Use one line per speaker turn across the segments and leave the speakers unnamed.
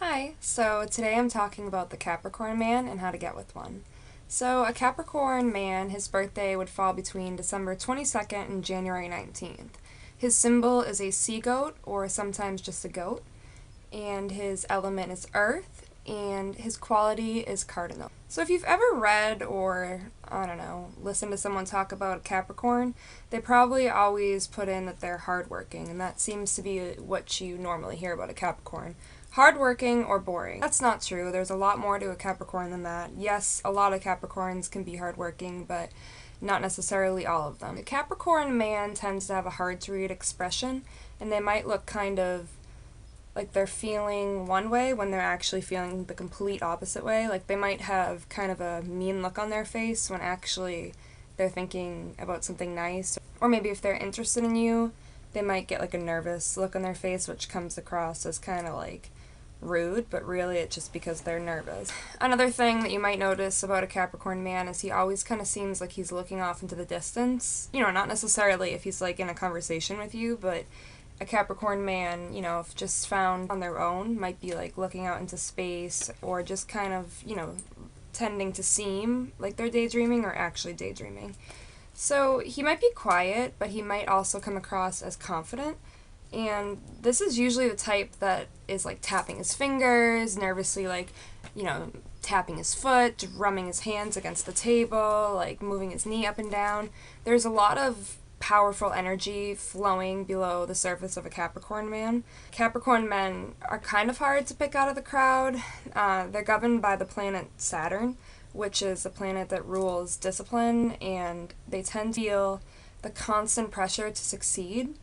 Hi, so today I'm talking about the Capricorn Man and how to get with one. So, a Capricorn man, his birthday would fall between December 22nd and January 19th. His symbol is a sea goat, or sometimes just a goat, and his element is earth, and his quality is cardinal. So, if you've ever read or, I don't know, listened to someone talk about a Capricorn, they probably always put in that they're hardworking, and that seems to be what you normally hear about a Capricorn. Hardworking or boring. That's not true. There's a lot more to a Capricorn than that. Yes, a lot of Capricorns can be hardworking, but not necessarily all of them. A Capricorn man tends to have a hard to read expression, and they might look kind of like they're feeling one way when they're actually feeling the complete opposite way. Like they might have kind of a mean look on their face when actually they're thinking about something nice. Or maybe if they're interested in you, they might get like a nervous look on their face, which comes across as kind of like rude, but really it's just because they're nervous. Another thing that you might notice about a Capricorn man is he always kind of seems like he's looking off into the distance. Not necessarily if he's like in a conversation with you, but a Capricorn man, if just found on their own, might be like looking out into space or just kind of, tending to seem like they're daydreaming or actually daydreaming. So he might be quiet, but he might also come across as confident. And this is usually the type that is like tapping his fingers, nervously tapping his foot, drumming his hands against the table, like moving his knee up and down. There's a lot of powerful energy flowing below the surface of a Capricorn man. Capricorn men are kind of hard to pick out of the crowd. They're governed by the planet Saturn, which is a planet that rules discipline, and they tend to feel the constant pressure to succeed,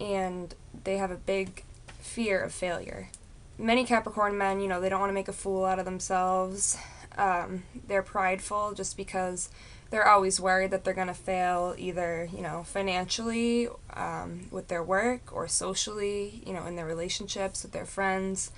and they have a big fear of failure. Many Capricorn men, they don't want to make a fool out of themselves. They're prideful just because they're always worried that they're going to fail either, financially, with their work, or socially, in their relationships with their friends,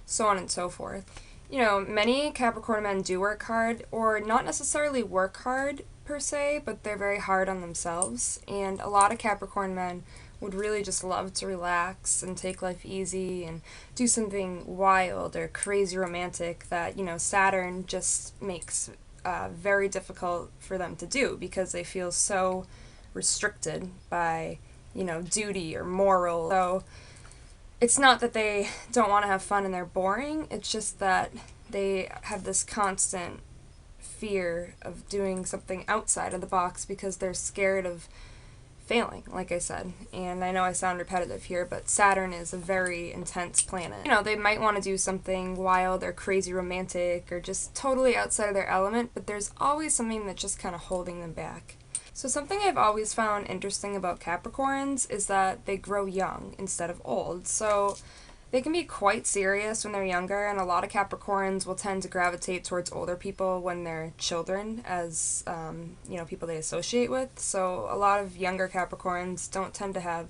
so on and so forth. Many Capricorn men do work hard, or not necessarily work hard per se, but they're very hard on themselves, and a lot of Capricorn men would really just love to relax and take life easy and do something wild or crazy romantic that, Saturn just makes very difficult for them to do because they feel so restricted by, duty or moral. So it's not that they don't want to have fun and they're boring, it's just that they have this constant fear of doing something outside of the box because they're scared of failing, like I said. And I know I sound repetitive here, but Saturn is a very intense planet. They might want to do something wild or crazy romantic or just totally outside of their element, but there's always something that's just kind of holding them back. So something I've always found interesting about Capricorns is that they grow young instead of old. So they can be quite serious when they're younger, and a lot of Capricorns will tend to gravitate towards older people when they're children as, people they associate with. So a lot of younger Capricorns don't tend to have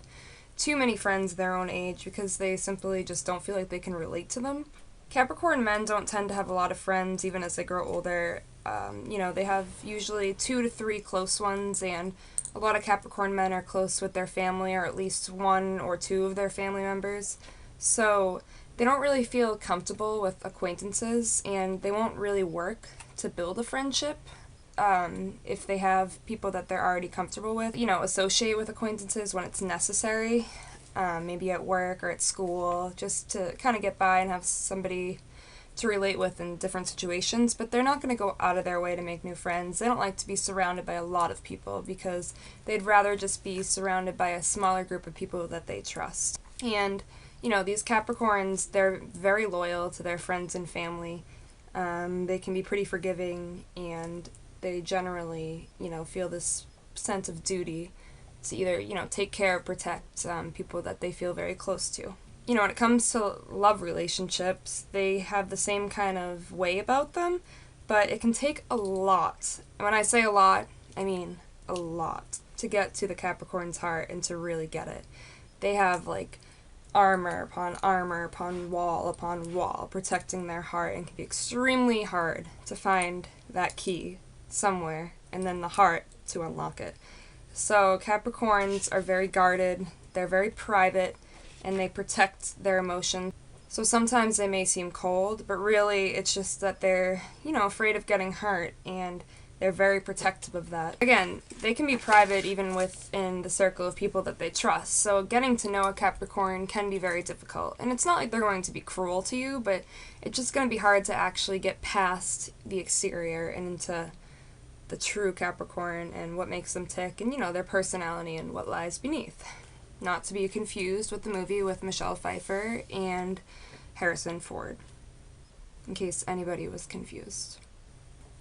too many friends their own age because they simply just don't feel like they can relate to them. Capricorn men don't tend to have a lot of friends even as they grow older. They have usually 2 to 3 close ones, and a lot of Capricorn men are close with their family, or at least 1 or 2 of their family members. So they don't really feel comfortable with acquaintances, and they won't really work to build a friendship if they have people that they're already comfortable with. Associate with acquaintances when it's necessary, maybe at work or at school, just to kind of get by and have somebody to relate with in different situations, but they're not going to go out of their way to make new friends. They don't like to be surrounded by a lot of people because they'd rather just be surrounded by a smaller group of people that they trust. And these Capricorns, they're very loyal to their friends and family. They can be pretty forgiving, and they generally, feel this sense of duty to either, take care or protect people that they feel very close to. When it comes to love relationships, they have the same kind of way about them, but it can take a lot. And when I say a lot, I mean a lot to get to the Capricorn's heart and to really get it. They have, armor upon wall protecting their heart, and can be extremely hard to find that key somewhere and then the heart to unlock it. So Capricorns are very guarded, they're very private, and they protect their emotions. So sometimes they may seem cold, but really it's just that they're, afraid of getting hurt, and they're very protective of that. Again, they can be private even within the circle of people that they trust, so getting to know a Capricorn can be very difficult. And it's not like they're going to be cruel to you, but it's just going to be hard to actually get past the exterior and into the true Capricorn and what makes them tick and, their personality and what lies beneath. Not to be confused with the movie with Michelle Pfeiffer and Harrison Ford, in case anybody was confused.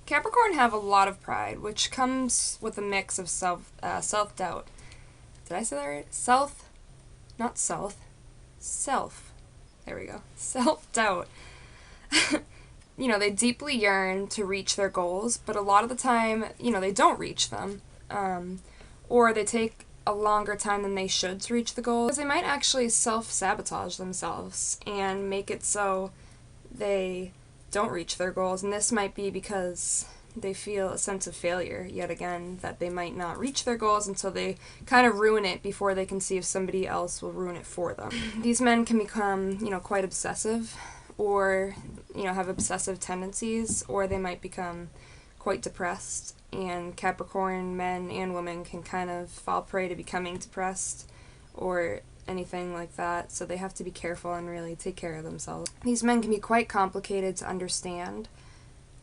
Capricorn have a lot of pride, which comes with a mix of self-doubt. Did I say that right? Self. There we go. Self-doubt. They deeply yearn to reach their goals, but a lot of the time, they don't reach them. Or they take a longer time than they should to reach the goal, because they might actually self-sabotage themselves and make it so they don't reach their goals, and this might be because they feel a sense of failure, yet again, that they might not reach their goals until they kind of ruin it before they can see if somebody else will ruin it for them. These men can become, quite obsessive, or, have obsessive tendencies, or they might become quite depressed, and Capricorn men and women can kind of fall prey to becoming depressed or anything like that, so they have to be careful and really take care of themselves. These men can be quite complicated to understand.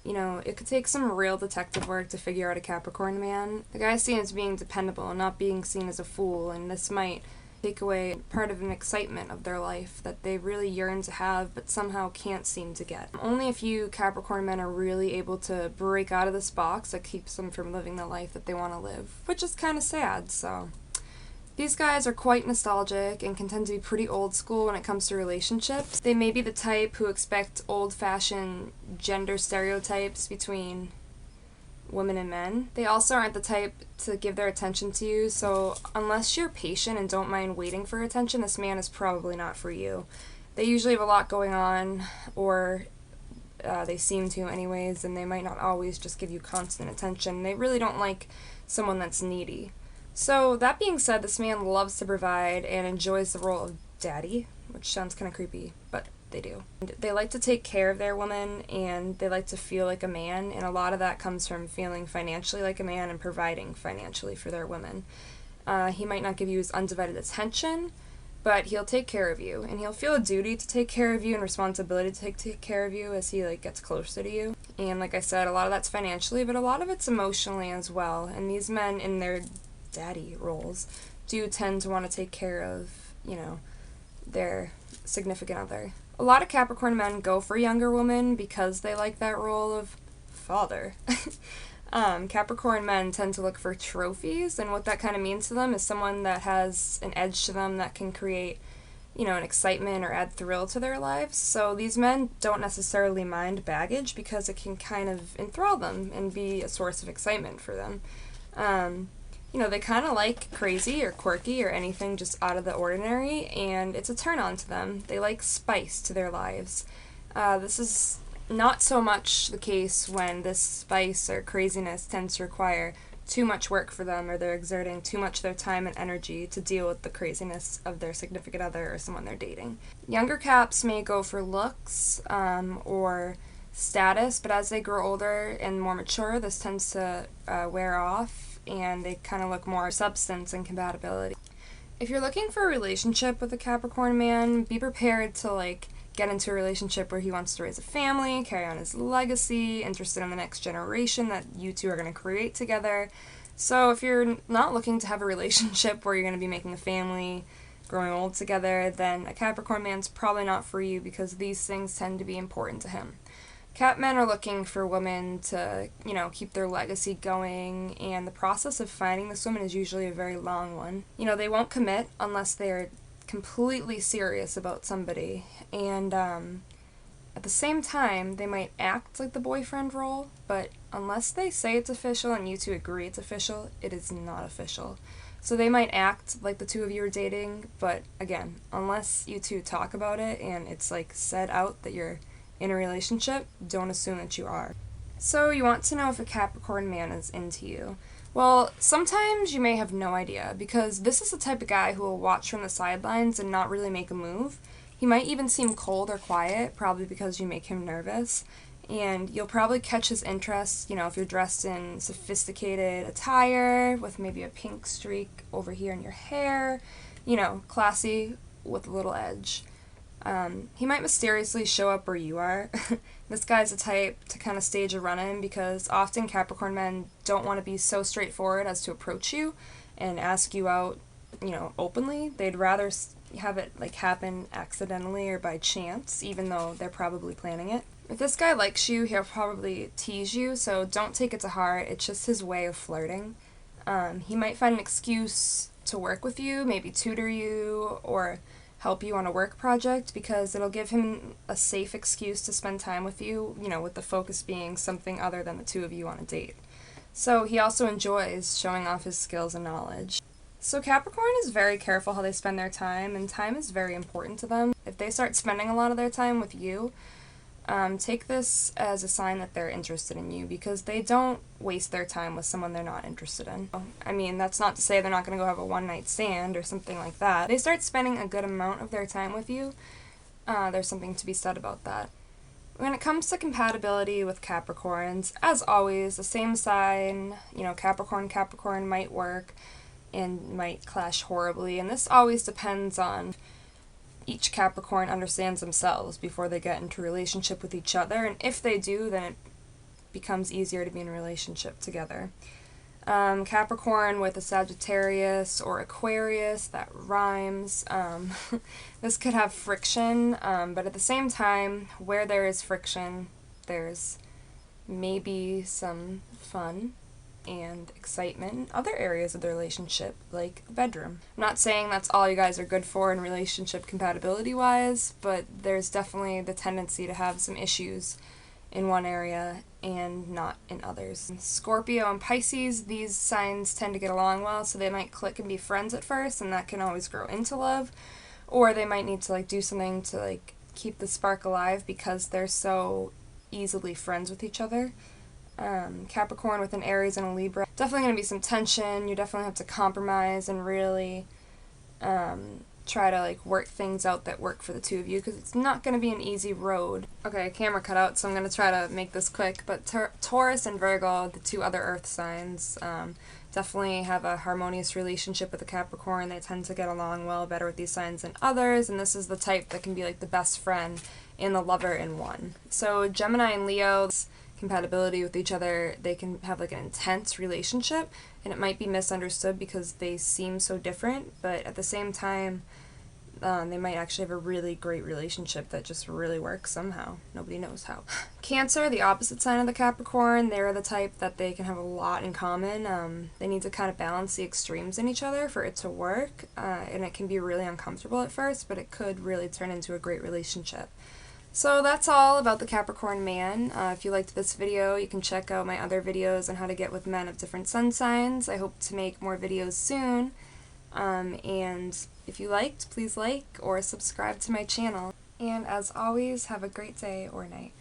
It could take some real detective work to figure out a Capricorn man. The guy's seen as being dependable and not being seen as a fool, and this might take away part of an excitement of their life that they really yearn to have but somehow can't seem to get. Only a few Capricorn men are really able to break out of this box that keeps them from living the life that they want to live, which is kind of sad, so. These guys are quite nostalgic and can tend to be pretty old school when it comes to relationships. They may be the type who expect old-fashioned gender stereotypes between women and men. They also aren't the type to give their attention to you, so unless you're patient and don't mind waiting for attention, this man is probably not for you. They usually have a lot going on, or they seem to anyways, and they might not always just give you constant attention. They really don't like someone that's needy. So, that being said, this man loves to provide and enjoys the role of daddy, which sounds kind of creepy, but they do. They like to take care of their woman, and they like to feel like a man, and a lot of that comes from feeling financially like a man and providing financially for their women. He might not give you his undivided attention, but he'll take care of you, and he'll feel a duty to take care of you and responsibility to take care of you as he gets closer to you. And like I said, a lot of that's financially, but a lot of it's emotionally as well, and these men in their daddy roles do tend to want to take care of, their significant other. A lot of Capricorn men go for younger women because they like that role of father. Capricorn men tend to look for trophies, and what that kind of means to them is someone that has an edge to them that can create, an excitement or add thrill to their lives. So these men don't necessarily mind baggage because it can kind of enthrall them and be a source of excitement for them. They kind of like crazy or quirky or anything just out of the ordinary, and it's a turn on to them. They like spice to their lives. This is not so much the case when this spice or craziness tends to require too much work for them, or they're exerting too much of their time and energy to deal with the craziness of their significant other or someone they're dating. Younger Caps may go for looks or status, but as they grow older and more mature, this tends to wear off, and they kind of look more substance and compatibility. If you're looking for a relationship with a Capricorn man, be prepared to get into a relationship where he wants to raise a family, carry on his legacy, interested in the next generation that you two are going to create together. So if you're not looking to have a relationship where you're going to be making a family, growing old together, then a Capricorn man's probably not for you, because these things tend to be important to him. Cap men are looking for women to, keep their legacy going, and the process of finding this woman is usually a very long one. They won't commit unless they're completely serious about somebody, and at the same time, they might act like the boyfriend role, but unless they say it's official and you two agree it's official, it is not official. So they might act like the two of you are dating, but again, unless you two talk about it and it's said out that you're in a relationship, don't assume that you are. So you want to know if a Capricorn man is into you. Well, sometimes you may have no idea, because this is the type of guy who will watch from the sidelines and not really make a move. He might even seem cold or quiet, probably because you make him nervous. And you'll probably catch his interest, if you're dressed in sophisticated attire with maybe a pink streak over here in your hair, classy with a little edge. He might mysteriously show up where you are. This guy's the type to kind of stage a run-in because often Capricorn men don't want to be so straightforward as to approach you and ask you out, openly. They'd rather have it happen accidentally or by chance, even though they're probably planning it. If this guy likes you, he'll probably tease you, so don't take it to heart. It's just his way of flirting. He might find an excuse to work with you, maybe tutor you, or help you on a work project because it'll give him a safe excuse to spend time with you, with the focus being something other than the two of you on a date. So he also enjoys showing off his skills and knowledge. So Capricorn is very careful how they spend their time, and time is very important to them. If they start spending a lot of their time with you, take this as a sign that they're interested in you because they don't waste their time with someone they're not interested in. I mean, that's not to say they're not going to go have a one-night stand or something like that. They start spending a good amount of their time with you. There's something to be said about that. When it comes to compatibility with Capricorns, as always, the same sign, Capricorn might work and might clash horribly, and this always depends on each Capricorn understands themselves before they get into a relationship with each other, and if they do, then it becomes easier to be in a relationship together. Capricorn with a Sagittarius or Aquarius, that rhymes. This could have friction, but at the same time, where there is friction, there's maybe some fun and excitement in other areas of the relationship, like the bedroom. I'm not saying that's all you guys are good for in relationship compatibility-wise, but there's definitely the tendency to have some issues in one area and not in others. Scorpio and Pisces, these signs tend to get along well, so they might click and be friends at first, and that can always grow into love, or they might need to do something to keep the spark alive because they're so easily friends with each other. Capricorn with an Aries and a Libra, definitely going to be some tension. You definitely have to compromise and really try to work things out that work for the two of you because it's not going to be an easy road. Okay, camera cut out, so I'm going to try to make this quick, but Taurus and Virgo, the two other earth signs, definitely have a harmonious relationship with the Capricorn. They tend to get along well, better with these signs than others, and this is the type that can be the best friend and the lover in one. So Gemini and Leo, compatibility with each other, they can have an intense relationship, and it might be misunderstood because they seem so different, but at the same time, they might actually have a really great relationship that just really works somehow. Nobody knows how. Cancer, the opposite sign of the Capricorn, they're the type that they can have a lot in common. They need to kind of balance the extremes in each other for it to work, and it can be really uncomfortable at first, but it could really turn into a great relationship. So that's all about the Capricorn man. If you liked this video, you can check out my other videos on how to get with men of different sun signs. I hope to make more videos soon. And if you liked, please like or subscribe to my channel. And as always, have a great day or night.